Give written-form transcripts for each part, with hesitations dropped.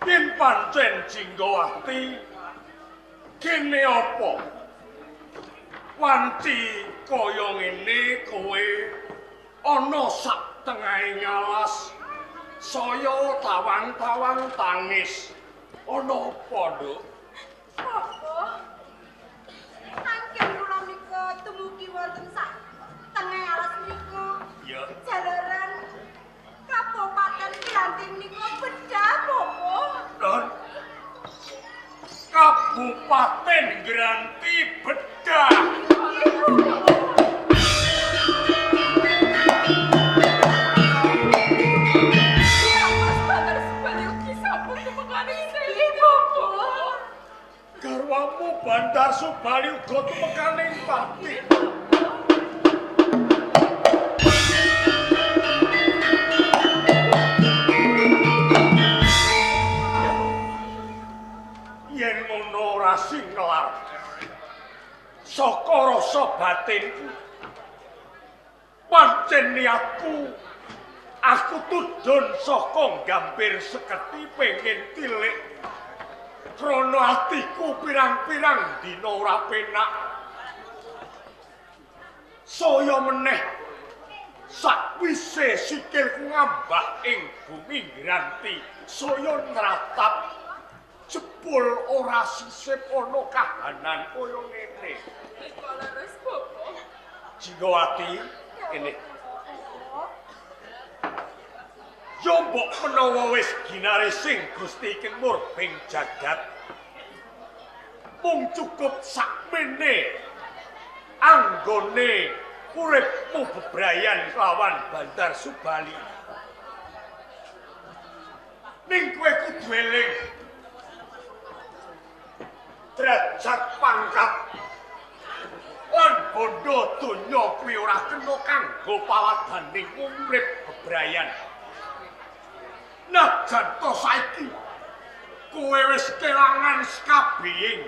Yen pancen Jinggawati kene apa? Wanci kaya ngene kowe ana sak tengahing alas saya tawang-tawang tangis. Ana apa, Nduk? Apa? Angken kula nika dumugi wonten sak tengah alas nika. Ya. Jalaran Kabupaten Granti nika bedah, Bopo. Don. Kabupaten Granti bedah. Garwamu Bandar Subali uga tumekaning pati. Yen ngono ora singlar. Saka rasa batinku pancen niatku aku tudun saka gampir seketi pengen tilik. Krono atiku pirang-pirang dina ora penak. Saya meneh sakwise sikilku ngambah ing bumi Granti, saya nratap jebul ora sisip ana kahanan kaya ngene. Kala res, Bopo. Jinggawati, kene. Yo mbok menawa wis ginaresing Gusti King Murbeng jagat. Mung cukup sakmene anggone uripmu bebrayan lawan Bandar Subali. Ning kowe kudu eling derajat pangkat lan bondo donya kuwi ora kena kanggo pawadaning urip bebrayan. Najan to saiki kowe wis kelangan sakabehing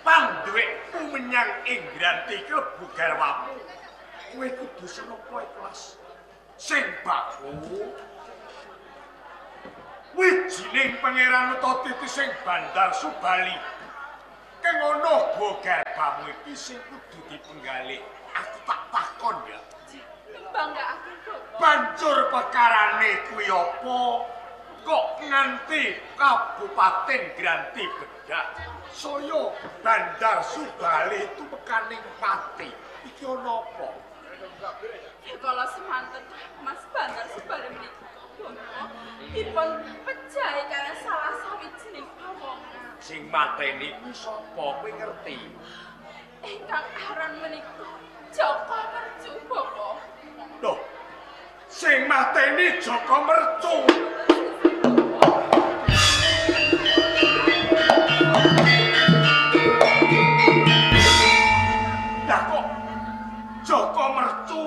panduwekmu menyang ing Granti klebu garwamu. Kowe kudu senapa ikhlas. Sing baku wijining pangeran Utatiti sing Bandar Subali. Kengono garwamu iki sing kudu dipenggalih. Aku tak takon ya. Bangga aku, Bopo. Banjur perkarane kuwi apa? Kok nganti Kabupaten Granti bedah? Saya Bandar Subali itu mekaning pati. Iki ana apa? Kala semanten Mas Bandar Subali menika, Bopo, dipun pejahi kalian salah sawijining pawongan. Sing mateni kuwi sapa? Kowe ngerti? Ingkang aran menika Joko Mercu, Bopo. Loh, sing mateni Joko Mercu. Lah kok Joko Mercu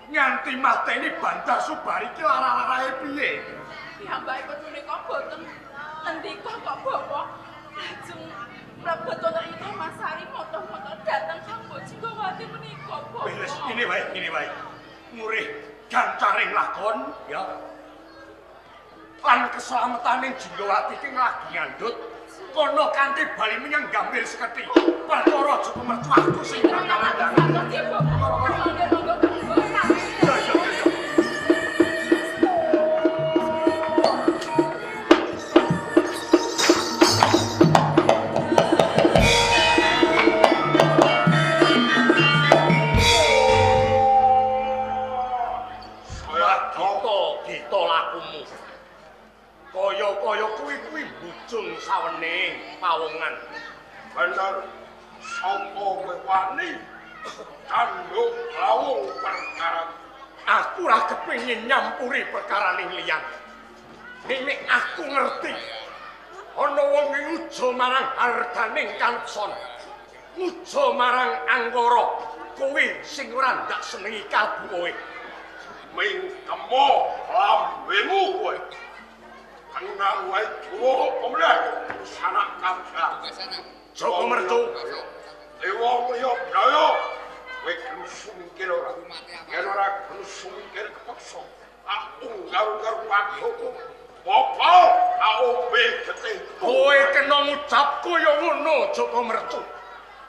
nganti mateni Bandar Subali ki lara-larae piye? Piyambakipun menika boten ngendika kok, Bopo. Lajeng mlebet wonten ing Mas Sari moto-moto dateng kanggo Jinggawati menika, Bopo. Wis ngene wae. Murih gancaring lakon ya. Lan keselametaning Jinggawati ki lagi ngandhut kono kanthi bali menyang Gambir Seketi. Perkara Joko Mercu aku sing bakal ngandhani. Gito lakumu. Kaya kuwi bujung sawening pawongan. Bener, sapa kowe wani kanggo lawung perkara. Aku ora kepengin nyampuri perkaraning liyan. Nek aku ngerti ana wong nguja marang hartaning Kanson. Nguja marang Anggara. Kowe sing ora ndak senengi kalbu kowe. Ming temo lambemu kowe. Kenal wae tuwa pemleh sanak kabeh. Joko Mercu. Dewa liya daya. Kowe kudu mikir ora. Yen ora kudu mikir kepeksa. Aku garuk-garuk aku Apa ombe getih? Kowe kena ngucap kaya ngono Joko Mercu.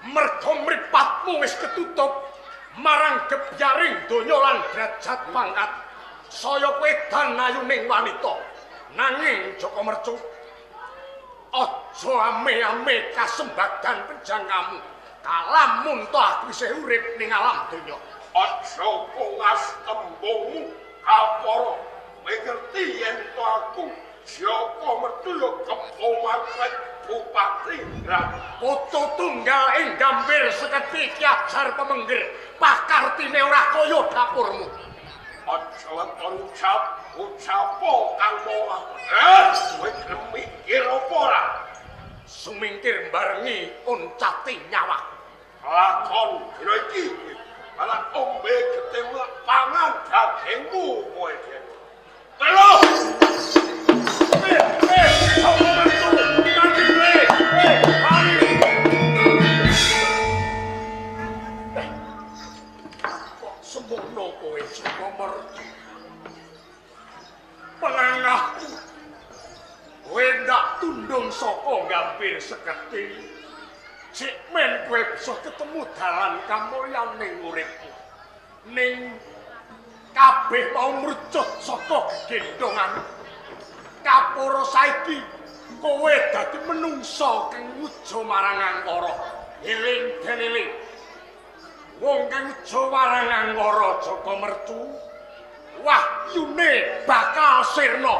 Merga mripatmu wis ketutup marang gebyaring donya lan derajat pangkat. Saya kowe danayuning wanita. Nanging Joko Mercu, aja ame-ame kasembadan penjangkamu. Kalamun to aku isih urip ning alam donya. Aja pungas tembungmu kapara. Mengerti yen to aku Joko Mercu yo kepoman Bupati Foto tunggal ing gambir seketik ajar pemengger pakartine ora kaya dapurmu. Aja ucapo kang moa. Kowe mikir apa ora? Sumingkir barengi uncati nyawa. Lakon dina iki malah ombe getih pangan dagingmu kowe. Telo! Semono kowe Joko Mercu. Pelangahku. Kowe ndak tundung saka gambir seketi. Cik men kowe bisa ketemu dalan kamulyan ning uripmu. Ning kabeh mau mrucut saka gendongan. Kapura saiki kowe dadi menungsa kang wuja marang angkara. Eling den eling. Wong kang wuja marang angkara Joko Mercu, wahyune bakal sirna.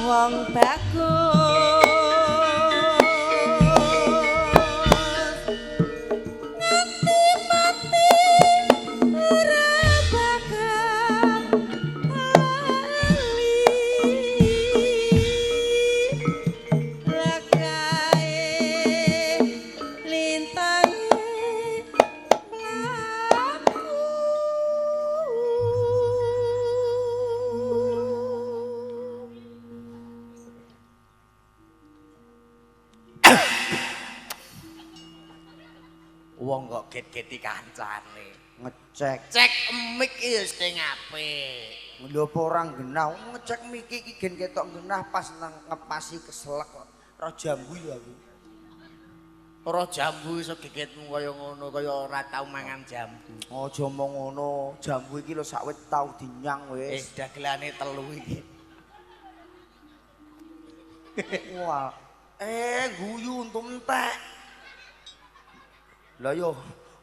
wong bagus nganti mati ora bakal lali lakae lintang wong kok get-geti kancane ngecek cek mik iki sing apik lho apa ora genah ngecek miki iki gen ketok genah pas nang ngepasi keselek kok roh jambu ya aku ora jambu iso gegetmu kaya ngono kaya ora tau mangan jambu aja omong ngono jambu iki lho sakwit tau dinyang wis dagelane telu iki wah guyu untu entek lah yo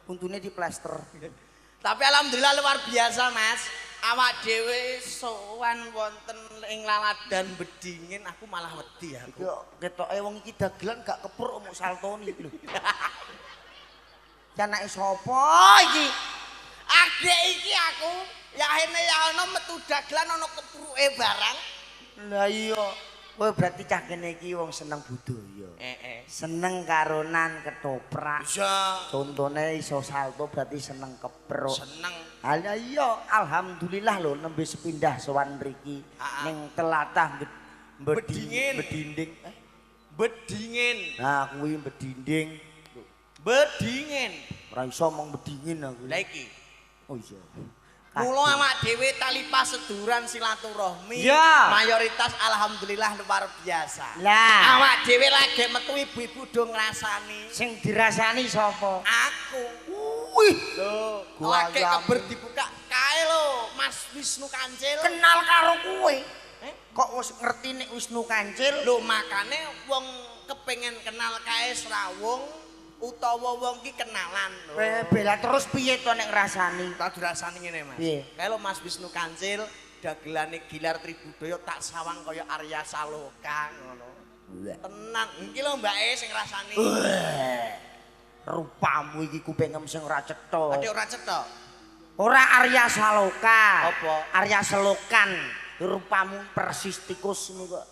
untune diplester tapi alhamdulillah luar biasa Mas awak dhewe sowan wonten ing laladan Bedingin aku malah wedi aku yo ketoke wong iki dagelan gak kepur omong saltoni iki lho anake sapa iki adek iki aku yahene ya ana metu dagelan ana kepuruke barang lah iya kowe berarti cah kene iki wong seneng budaya seneng karonan ketoprak iya contone iso salto berarti seneng kepruk seneng lah iya alhamdulillah lho nembe sepindah sowan mriki ning telatah Bedingin Bedingin nah kuwi bedinding Bedingin ora iso mong bedingin aku lha iki oh iya mula awak dhewe tali paseduran silaturahmi ya. Mayoritas alhamdulillah luar biasa lah awak dhewe lagi metu ibu-ibu do ngrasani sing dirasani sapa aku wih lho gua lagi keber dibuka kae lho Mas Wisnu Kancil kenal karo kowe kok wis ngerti nek Wisnu Kancil lho makane wong kepengin kenal kae Srawung utawa wong ki kenalan lho bela terus piye to nek ngrasani tak dirasani ngene Mas piye kae lho Mas Wisnu Kancil dagelane Gilar Tribudaya tak sawang kaya Arya Saloka ngono tenan iki lho mbake sing ngrasani rupamu iki kupingem sing ora cetha adek ora cetha ora Arya Saloka apa Arya Selokan rupamu persis tikus ngono kok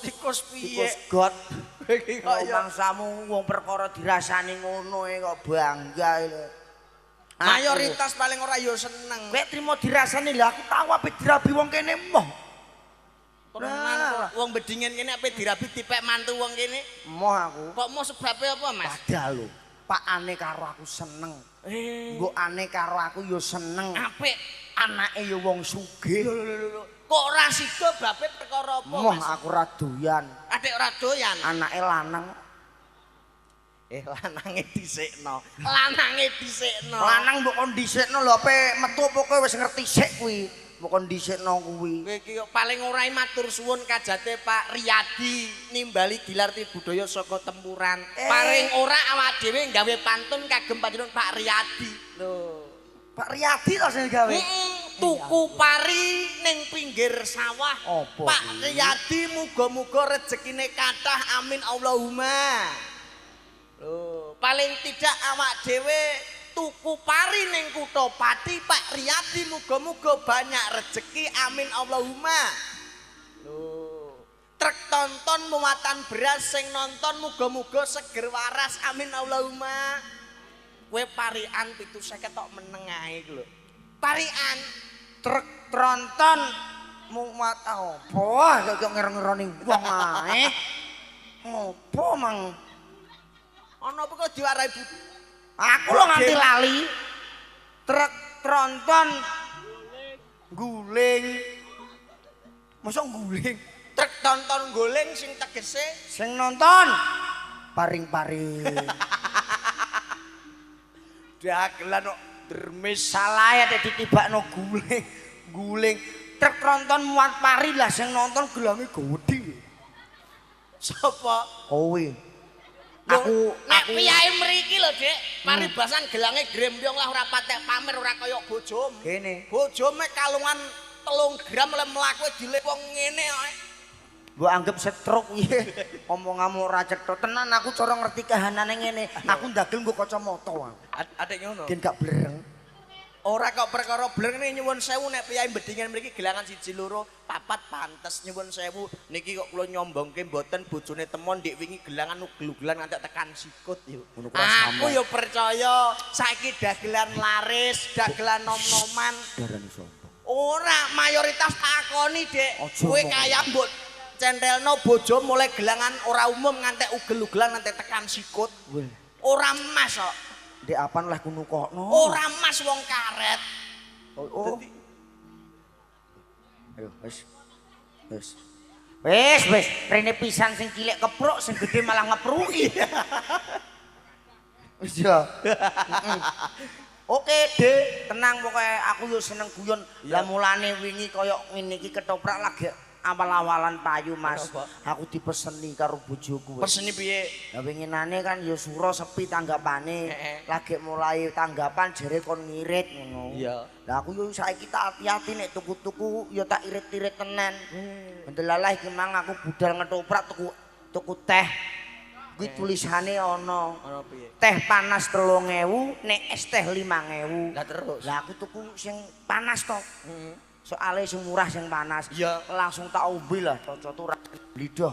tikus piye tikus got iki kok ya mangsamu wong perkara dirasani ngono kok bangga lho mayoritas paling ora yo seneng kowe trimo dirasani lho aku tau ape dirabi wong kene moh tenan wong Bedingin kene ape dirabi dipek mantu wong kene moh aku kok mau sebabe apa Mas padahal lho pakane karo aku seneng mbokane karo aku yo seneng apik anake yo wong sugih kok ora sida babe perkara apa moh Mas aku ora doyan adek ora doyan anake lanang lanange dhisikno lanang mbok kon dhisikno lho ape metu apa kowe wis ngerti sik kuwi mbok kon dhisikno kuwi kowe iki paling ora matur suwun kajate Pak Riyadi nimbali Gilar Tribudaya saka Tempuran paling ora awak dhewe gawe pantun kagem panjenengan Pak Riyadi lho Pak Riyadi to sing gawe tuku pari ning pinggir sawah apa Pak Riyadi muga-muga rezekine kathah amin Allahumma lho paling tidak awak dhewe tuku pari ning Kutha Pati Pak Riyadi muga-muga banyak rezeki amin Allahumma lho truk tonton muatan beras sing nonton muga-muga seger waras amin Allahumma kowe parian 750 tok meneng ae lho parian truk tronton muat apa kok ngira-ngirani wong ae opo mang ana apa kok diwarai Bu aku lo nganti lali truk tronton guling mosok guling truk tonton goleng sing tegese sing nonton paring-paring dagelan kok dermis salah ya ditibakno guling truk tronton muat pari lah sing nonton gelange gede sapa kowe nek piyae mriki lho Dik paribasan gelange grembyong lah ora patek pamer ora kaya bojom kene bojome kalungan 3 gram oleh mlaku dilek wong ngene kok. Mbok anggap stroke piye? Omonganmu ora cetha. Tenan aku cara ngerti kahanane ngene. Aku ndagel nggo kacamata wae. Adik ngono. Ben gak blereng. Ora kok perkara blereng nih nyuwun sewu nek piyai bedingan mriki gelangan 1 2 4 pantes nyuwun sewu niki kok kula nyombongke mboten bojone temon ndik wingi gelangan ugel-ugelan nganti tekan sikut yo. Aku yo percaya saiki dagelan laris, dagelan nom-noman. Darani sombong. Ora mayoritas takoni, Dek. Aja Kowe ngomong. kaya mbok centelno bojo mulai gelangan ora umum nganti ugel-ugelan nganti tekan sikut. Weh, Ora emas kok. ndek apan lah kuno kokno. Ora emas wong karet. Oh. Ayo, wis. Wis. Wis, rene pisan sing cilik kepruk, sing gedhe malah ngepruki. Wis ya. Oke, Dek, tenang pokoke aku yo seneng guyon. Lah mulane wingi kaya ngene iki ketoprak lagi awal-awalan payu, Mas. Aku dipeseni karo bojoku. Peseni piye? Lah winginane kan ya sura sepi tanggapane. Lagi mulai tanggapan jere kon ngirit ngono. Iya. Lah aku yo saiki tak hati-hati nek tuku-tuku ya tak irit-irit tenan. Bendelalah iki mang aku budal ngetoprak tuku teh. Kuwi tulisane ana. Ana piye? Teh panas 3.000, nek es teh 5.000. Lah terus. Lah aku tuku sing panas to. Soale sing murah sing panas. Iya. Langsung tak ombe lah, cocok ora lidah.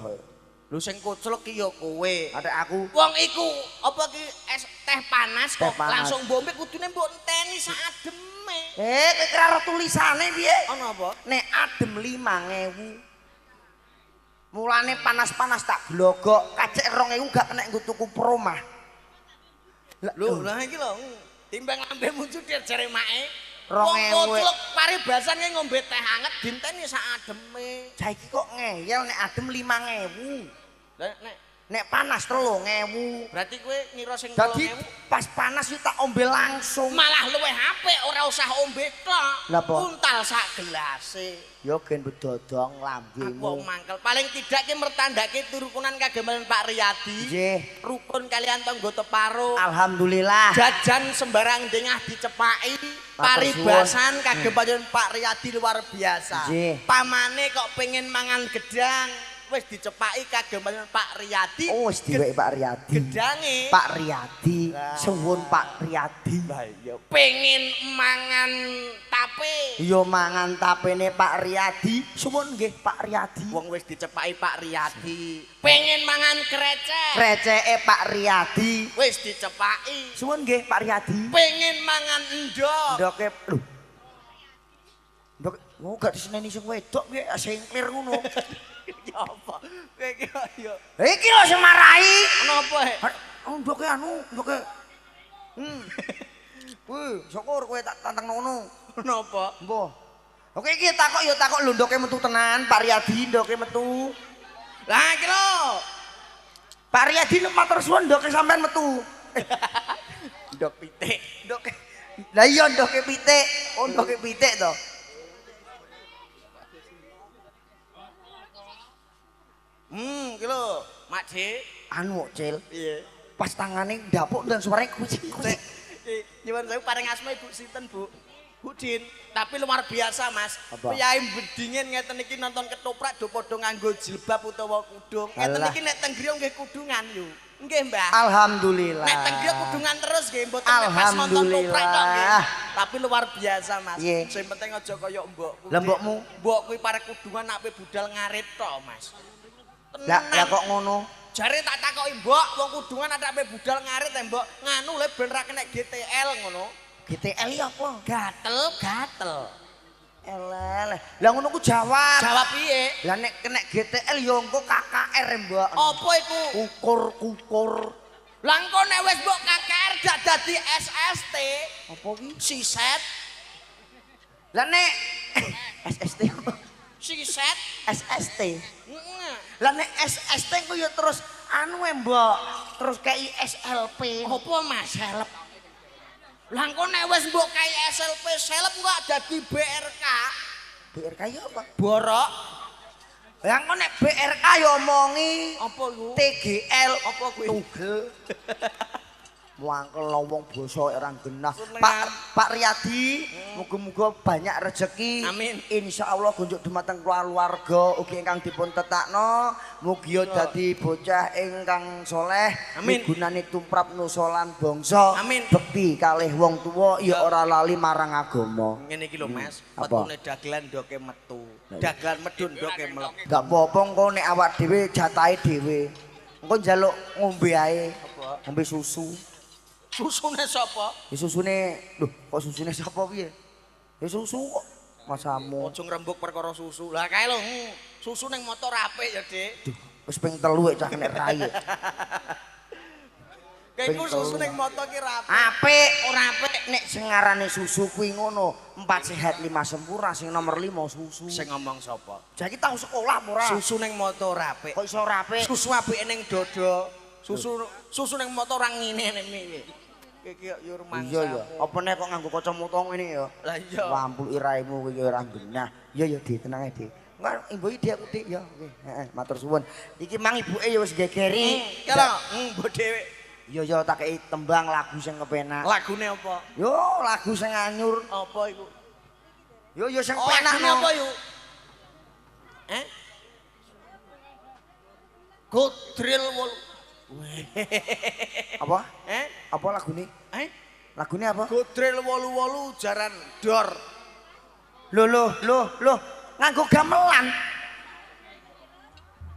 Lho sing kuclek ki ya kowe. Adek aku Wong iku apa ki es teh panas Teh kok panas. langsung bombe kudune mbok enteni saademe. kowe kira ro tulisane piye? Ana apa? Nek adem 5.000. Mulane panas-panas tak glogok, kacek 2.000 gak kena nggo tuku promah. Lho, lah iki lho, timbang lambemu cudir jare make. 2.000. Wong kuclek paribasan ki ngombe teh anget dinteni saademe. Saiki kok ngeyel nek adem 5.000. Lah nek Panas 3.000. berarti kowe ngira sing Dadi 3.000 pas panas yo tak ombe langsung. malah luwih apik ora usah ombe tok. Lah apa? Untal sak gelase. Yo gen bedodong Aku lambemu. mangkel paling tidak ki mertandake turunan kagaman Pak Riyadi. Nggih. Rukun kalian tangga teparo. Alhamdulillah. Jajan sembarang dengah dicepaki. Paribasan kagem panjenengan Pak Riyadi luar biasa. Nggih. Pamane kok pengen mangan gedang wis dicepaki kagem panjenengan Pak Riyadi. Oh, wis diweki Pak Riyadi. Gedange Pak Riyadi, suwun Pak Riyadi. lah iya pengen mangan tape. Yo mangan tapene Pak Riyadi, suwun nggih Pak Riyadi. Wong wis dicepaki Pak Riyadi. Pengen mangan krecek. Kreceke Pak Riyadi, Wis dicepaki. suwun nggih Pak Riyadi. Pengen mangan endok. Ndoke lho. Ndok, oh gak diseneni sing wedok piye sing clear ngono. Ya apa? Kowe iki yo. Iki lho sing marahi. Napa? Oh ndoke ndoke. Wih, syukur kowe tak tantang ngono. Napa? Mbah. Oke iki takok lho ndoke metu tenan, Pak Riyadi ndoke metu. Lah iki lho. Pak Riyadi nek matur suwun ndoke sampean metu. Ndok pitik. Ndoke. Lah iya ndoke pitik. Oh ndoke pitik to. Iki lho, Mak Dik. Anu Cil, Piye? pas tangane ndapuk dan suarane kucing-kucing. Nyuwun sewu paring asma Ibu sinten, Bu? Bu Din. Tapi luar biasa, Mas. Apa? Piyai bedingen ngeten iki nonton ketoprak do padha nganggo jilbab utawa kudung. Ngeten Alah. iki nek teng griya nggih kudungan yo. Nggih, Mbah. Alhamdulillah. Nek teng griya kudungan terus nggih, mboten nek pas nonton ketoprak tok nggih. Alhamdulillah. Tapi luar biasa, Mas. Iya. Sing penting aja kaya mbokku. Lah, mbokmu? Mbok kuwi parek kudungan nek budal ngarit tok, Mas. Lah kok ngono? Jare tak takoki, Mbok, wong kudungan ada ape budal ngarit ya, Mbok. Nganu le ben ra kena GTL ngono. GTL iki apa? Gatel. Eleh. Lah ngono ku jawab. Jawab piye? Lah nek kena GTL ya engko KKR Mbok. Apa iku? Kukur. Lah engko nek wis mbok KKR dak dadi SST, Apa ki? siset, Lah nek SST. siset. SST. Heeh. Lah nek SST ku ya terus anu Mbok. Terus KI SLP. Apa Mas? Selep. Lah engko nek wis mbok kaya SLP selep kok dadi BRK. BRK ya apa? Borok. Lah engko nek BRK ya omongi Apa iku? TGL Apa kuwi? tugel. Muangkel wong basa ora genah. Pak Riyadi, muga-muga banyak rezeki. Amin. Insyaallah gunjuk dumateng keluarga ugi ingkang dipun tetakno, mugi dadi bocah ingkang soleh. Amin. Gunane tumrap nusolan bangsa. Amin. Bekti kalih wong tuwa ya ora lali marang agama. Ngene iki lho Mas, Apa? wetune dagelan ndoke metu. Dagelan medun ndoke mlebu. Gak apa-apa engko nek awak dhewe jatahe dhewe. Engko njaluk ngombe ae. Apa? Ngombe susu. Susune sapa? Ya susune, lho kok susune sapa piye? Ya susu kok. Masamu. Aja ngrembug perkara susu. Lah kae lho, susu ning motor apik ya, Dik. Duh, wis ping 3 cah kena rai. Kae iku susu ning motor ki ra apik. Apik, ora apik nek sing ngarane susu kuwi ngono. 4 sehat 5 sempurna sing nomor 5 susu. Sing ngomong sapa? Jaki tau sekolah apa ora? Susu ning motor apik. Kok iso ora apik? Susu apike ning dodo. Susu ning motor ora ngene piye. Iki yo rumangsa. Iya ya, apa nek kok nganggo kacamata ngene ya? Lah iya. Wampul iraimu kuwi ora genah. Iya ya Di, tenang ae Di. Enggak ibu iki aku Dik ya. Heeh, matur suwun. Iki mang ibuke ya wis gegeri. Kalo mbok dhewe. Iya ya tak kei tembang lagu sing kepenak. Lagune apa? Yo lagu sing anyur. Apa iku? Yo sing Lagune penak apa yuk? Godril wol. Apa? Eh? Apa lagune? Lagune apa? Godril 88 jaran dor. Loh, nganggo gamelan.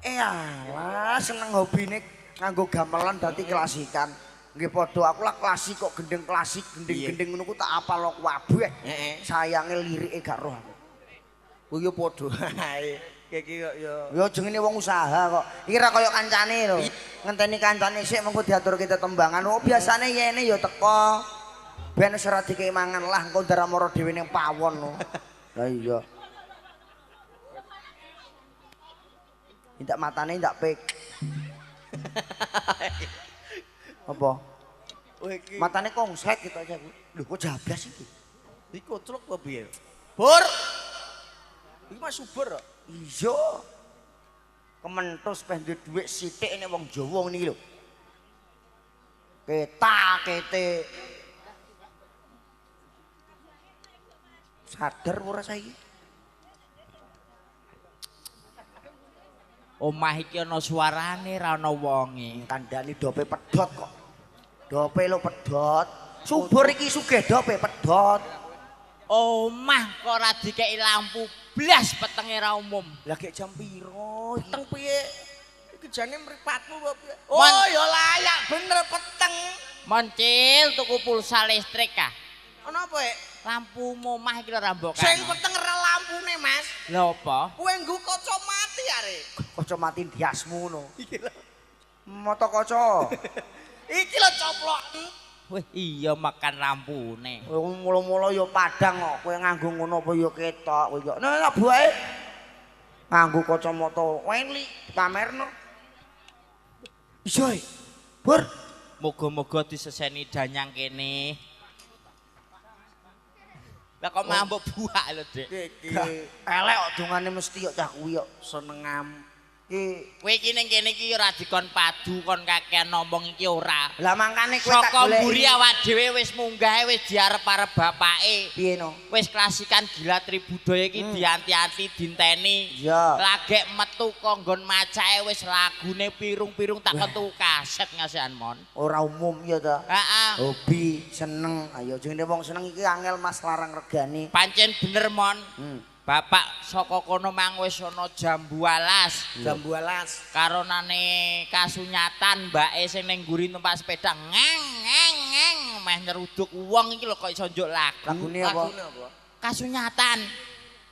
Alah, seneng hobine nganggo gamelan dadi klasikan. Nggih padha aku lah klasik kok gendeng klasik, gendeng-gendeng ngono ku tak apal kabeh. Heeh. Sayange lirike gak roh aku. Ku yo padha ae. Iki kok yo. Yo jenenge wong usaha kok. Iki ra kaya kancane lho. Ngenteni kancane sik mengko diaturke tetembangan. Oh biasane yene yo teko. Ben wis ora dikei mangan lah engko ndaramara dhewe ning pawon lho. Lah iya. Indak matane indak pik. Apa? Oh iki. Matane kongset gitu aja ku. Lho kok jablas iki? Iku truk apa piye? Bur. Iki Mas Subur kok. Iya. Kementus peh duwe dhuwit sithik nek wong Jawa ngene iki lho. Kete. Sadar ora saiki? Omah iki ana suarane ra ana wonge. Kandhane dope pedhot kok. Dope lo pedhot. Subur iki sugih dope pedhot. Omah kok ora dikeki lampu blas petenge ra umum. Lah gek jam piro? Peteng piye? Iki jane mripatmu apa piye? Man- Oh, ya layak bener peteng. Moncil tuku pulsa listrik kah? Ana apa, Ek? Lampu omah iki lho rambokan. Sing peteng ra lampune, Mas. Lha apa? Kowe nggo kaca mati are. Kaca mati ndiasmu ngono. Iki lho. Mata kaca. Iki lho coploken. Wih, iya makan lampune. Wong mula-mula ya padang kok kowe nganggo ngono apa ya ketok kowe kok. Nah, buae nganggo kacamata weli pamerno. Iso. Bur, Moga-moga diseseni danyang kene. Lah kok mambuk buak lho, Dik. Iki elek kok dongane mesti kok cah kuwi kok. senengam. Iki Kowe iki ning kene iki ora dikon padu kon kakean ngomong iki ora. lah mangkane kowe tak Saka goleki. mburi awak dhewe wis munggah wis diarep-arep bapake. Piye no? Wis klasikan gila tribudaya iki dianti-anti dinteni. Iya. Lagek metu konggon macake wis lagune pirung-pirung tak kentu kaset ngasihan mon. Ora umum ya ta. Heeh. Hobi seneng. Ayo jenenge wong seneng iki angel Mas larang regane. Pancen bener mon. Bapak saka kono mang wis ana jambu alas. Jambu alas. Karonane kasunyatan mbake sing ning nguri numpak sepeda ngeng meh nyeruduk wong iki lho kok iso njuk lagu. Lagune apa? Kasunyatan.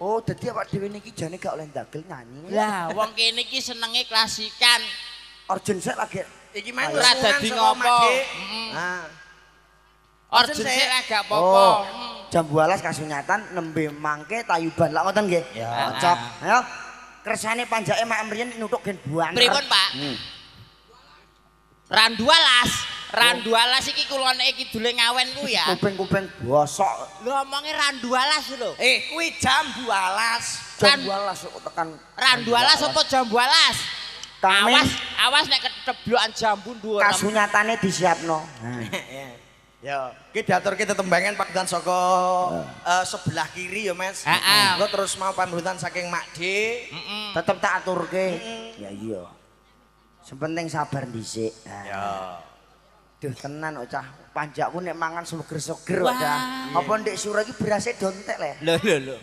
Oh, dadi awak dhewe niki jane gak oleh ndagel nyanyi. Lah wong kene iki senenge klasikan. Urgen sik lagi. Iki mang Ora dadi ngopo. Ah. Orjen sik ra gak apa-apa. Oh, jambu alas kasunyatan nembe mangke tayuban lak ngoten nggih. Ya. Cocok. Ayo. Kersane panjake mak mriyen nutuk gen buan. Pripun, Pak? Randu alas iki kulone kidule ngawen ku ya. Kuping-kuping bosok. Lho omonge randu alas lho. Kuwi jambu alas. Jambu alas kok tekan. Randu alas apa jambu alas? Kang Min. Awas nek keteblokan jambu dhuwur. Kasunyatane disiapno. Ya, ki diaturke tetembangan panggonan saka sebelah kiri ya, Mas. Heeh. Engko terus mau pambutan saking Mak D. Tetep tak aturke. Ya iya. Sepenting sabar dhisik. Ya. Duh tenan kok cah. Panjakku nek mangan seger-seger Wah. kok cah. Apa ndek sura iki berase dontek le? Lho.